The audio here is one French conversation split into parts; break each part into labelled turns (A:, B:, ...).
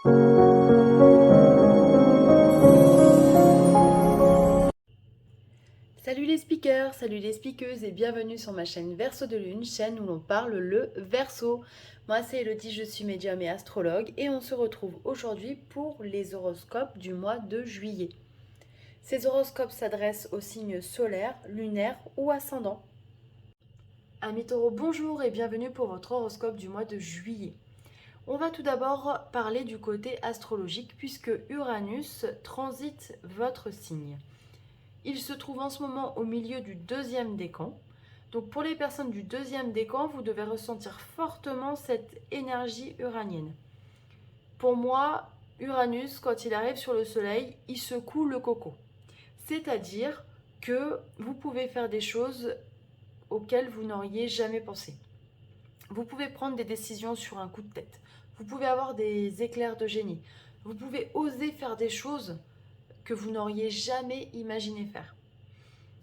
A: Salut les speakeuses et bienvenue sur ma chaîne Verseau de Lune, chaîne où l'on parle le Verseau. Moi c'est Elodie, je suis médium et astrologue et on se retrouve aujourd'hui pour les horoscopes du mois de juillet. Ces horoscopes s'adressent aux signes solaires, lunaires ou ascendants. Amis taureaux, bonjour et bienvenue pour votre horoscope du mois de juillet. On va tout d'abord parler du côté astrologique puisque Uranus transite votre signe. Il se trouve en ce moment au milieu du deuxième décan. Donc pour les personnes du deuxième décan, vous devez ressentir fortement cette énergie uranienne. Pour moi, Uranus, quand il arrive sur le soleil, il secoue le coco. C'est-à-dire que vous pouvez faire des choses auxquelles vous n'auriez jamais pensé. Vous pouvez prendre des décisions sur un coup de tête. Vous pouvez avoir des éclairs de génie. Vous pouvez oser faire des choses que vous n'auriez jamais imaginé faire.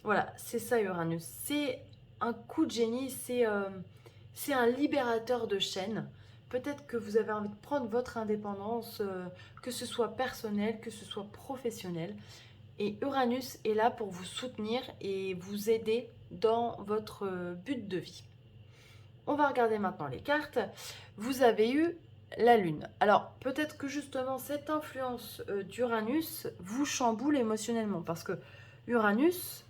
A: Voilà, c'est ça Uranus. C'est un coup de génie, c'est un libérateur de chaînes. Peut-être que vous avez envie de prendre votre indépendance, que ce soit personnel, que ce soit professionnel. Et Uranus est là pour vous soutenir et vous aider dans votre but de vie. On va regarder maintenant les cartes. Vous avez eu la Lune. Alors, peut-être que justement, cette influence d'Uranus vous chamboule émotionnellement. Parce que Uranus,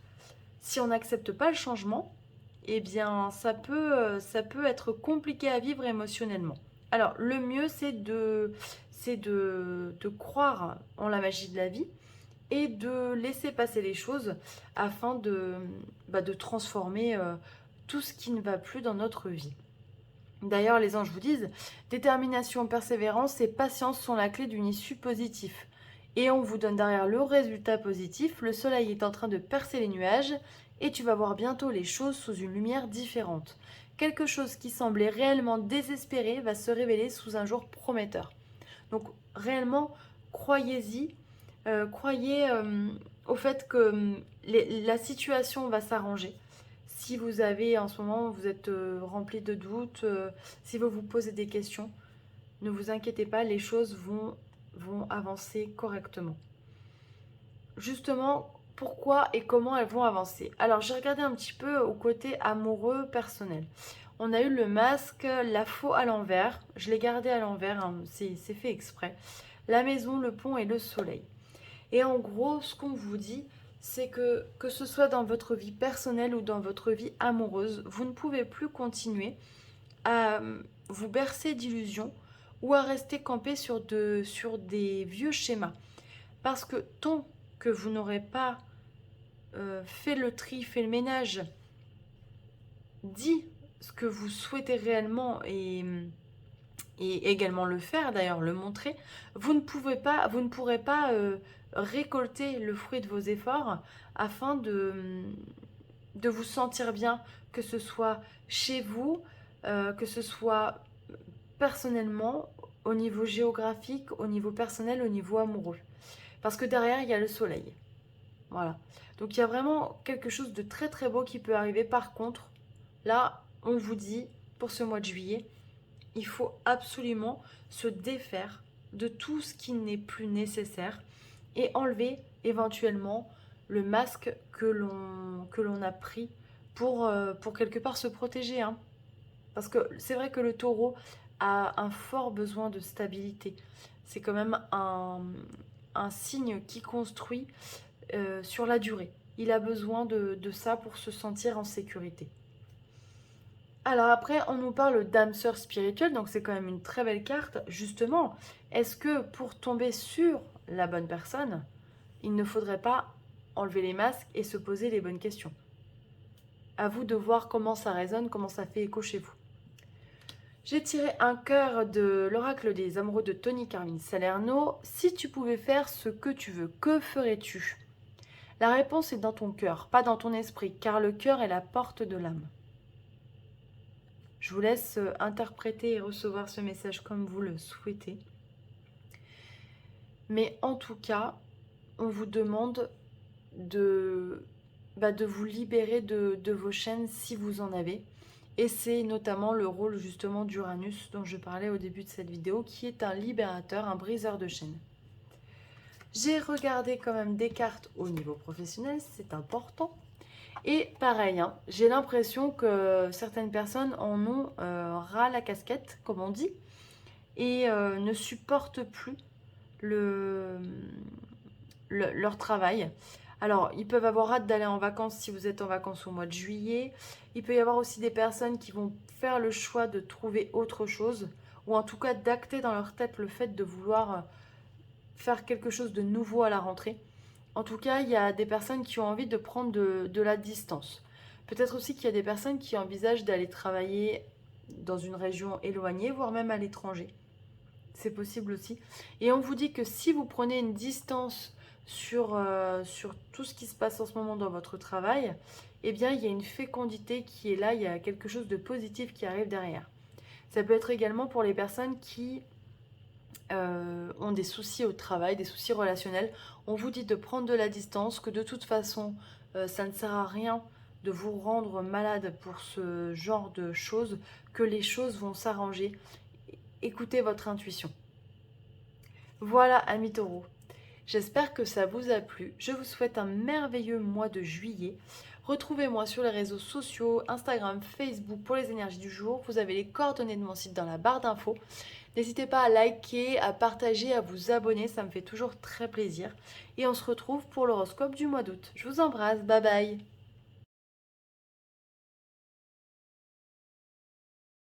A: si on n'accepte pas le changement, eh bien, ça peut être compliqué à vivre émotionnellement. Alors, le mieux, c'est de croire en la magie de la vie et de laisser passer les choses afin de transformer tout ce qui ne va plus dans notre vie. D'ailleurs, les anges vous disent, détermination, persévérance et patience sont la clé d'une issue positive. Et on vous donne derrière le résultat positif, le soleil est en train de percer les nuages et tu vas voir bientôt les choses sous une lumière différente. Quelque chose qui semblait réellement désespéré va se révéler sous un jour prometteur. Donc réellement, croyez-y, croyez au fait que la situation va s'arranger. Si vous avez en ce moment, vous êtes rempli de doutes, si vous vous posez des questions, ne vous inquiétez pas, les choses vont avancer correctement. Justement, pourquoi et comment elles vont avancer? Alors, j'ai regardé un petit peu au côté amoureux personnel. On a eu le masque, la faux à l'envers. Je l'ai gardé à l'envers, hein, c'est fait exprès. La maison, le pont et le soleil. Et en gros, ce qu'on vous dit, c'est que ce soit dans votre vie personnelle ou dans votre vie amoureuse, vous ne pouvez plus continuer à vous bercer d'illusions ou à rester campé sur des vieux schémas. Parce que tant que vous n'aurez pas fait le tri, fait le ménage, dit ce que vous souhaitez réellement et également le faire, d'ailleurs le montrer, vous ne pourrez pas récolter le fruit de vos efforts afin de vous sentir bien, que ce soit chez vous, que ce soit personnellement, au niveau géographique, au niveau personnel, au niveau amoureux. Parce que derrière, il y a le soleil. Voilà. Donc il y a vraiment quelque chose de très très beau qui peut arriver. Par contre, là, on vous dit, pour ce mois de juillet, il faut absolument se défaire de tout ce qui n'est plus nécessaire et enlever éventuellement le masque que l'on a pris pour quelque part se protéger. Hein. Parce que c'est vrai que le taureau a un fort besoin de stabilité. C'est quand même un signe qui construit sur la durée. Il a besoin de ça pour se sentir en sécurité. Alors après, on nous parle d'âme sœur spirituelle, donc c'est quand même une très belle carte. Justement, est-ce que pour tomber sur la bonne personne, il ne faudrait pas enlever les masques et se poser les bonnes questions? À vous de voir comment ça résonne, comment ça fait écho chez vous. J'ai tiré un cœur de l'oracle des amoureux de Tony Carmine Salerno. Si tu pouvais faire ce que tu veux, que ferais-tu? La réponse est dans ton cœur, pas dans ton esprit, car le cœur est la porte de l'âme. Je vous laisse interpréter et recevoir ce message comme vous le souhaitez. Mais en tout cas, on vous demande de vous libérer de vos chaînes si vous en avez Et c'est notamment le rôle justement d'Uranus dont je parlais au début de cette vidéo, qui est un libérateur, un briseur de chaînes. J'ai regardé quand même des cartes au niveau professionnel, c'est important. Et pareil, hein, j'ai l'impression que certaines personnes en ont ras la casquette, comme on dit, et ne supportent plus leur travail. Alors, ils peuvent avoir hâte d'aller en vacances si vous êtes en vacances au mois de juillet. Il peut y avoir aussi des personnes qui vont faire le choix de trouver autre chose, ou en tout cas d'acter dans leur tête le fait de vouloir faire quelque chose de nouveau à la rentrée. En tout cas, il y a des personnes qui ont envie de prendre de la distance. Peut-être aussi qu'il y a des personnes qui envisagent d'aller travailler dans une région éloignée, voire même à l'étranger. C'est possible aussi. Et on vous dit que si vous prenez une distance sur tout ce qui se passe en ce moment dans votre travail, eh bien, il y a une fécondité qui est là, il y a quelque chose de positif qui arrive derrière. Ça peut être également pour les personnes qui ont des soucis au travail, des soucis relationnels. On vous dit de prendre de la distance, que de toute façon, ça ne sert à rien de vous rendre malade pour ce genre de choses, que les choses vont s'arranger. Écoutez votre intuition. Voilà, amis taureaux. J'espère que ça vous a plu. Je vous souhaite un merveilleux mois de juillet. Retrouvez-moi sur les réseaux sociaux, Instagram, Facebook pour les énergies du jour. Vous avez les coordonnées de mon site dans la barre d'infos. N'hésitez pas à liker, à partager, à vous abonner, ça me fait toujours très plaisir. Et on se retrouve pour l'horoscope du mois d'août. Je vous embrasse, bye bye.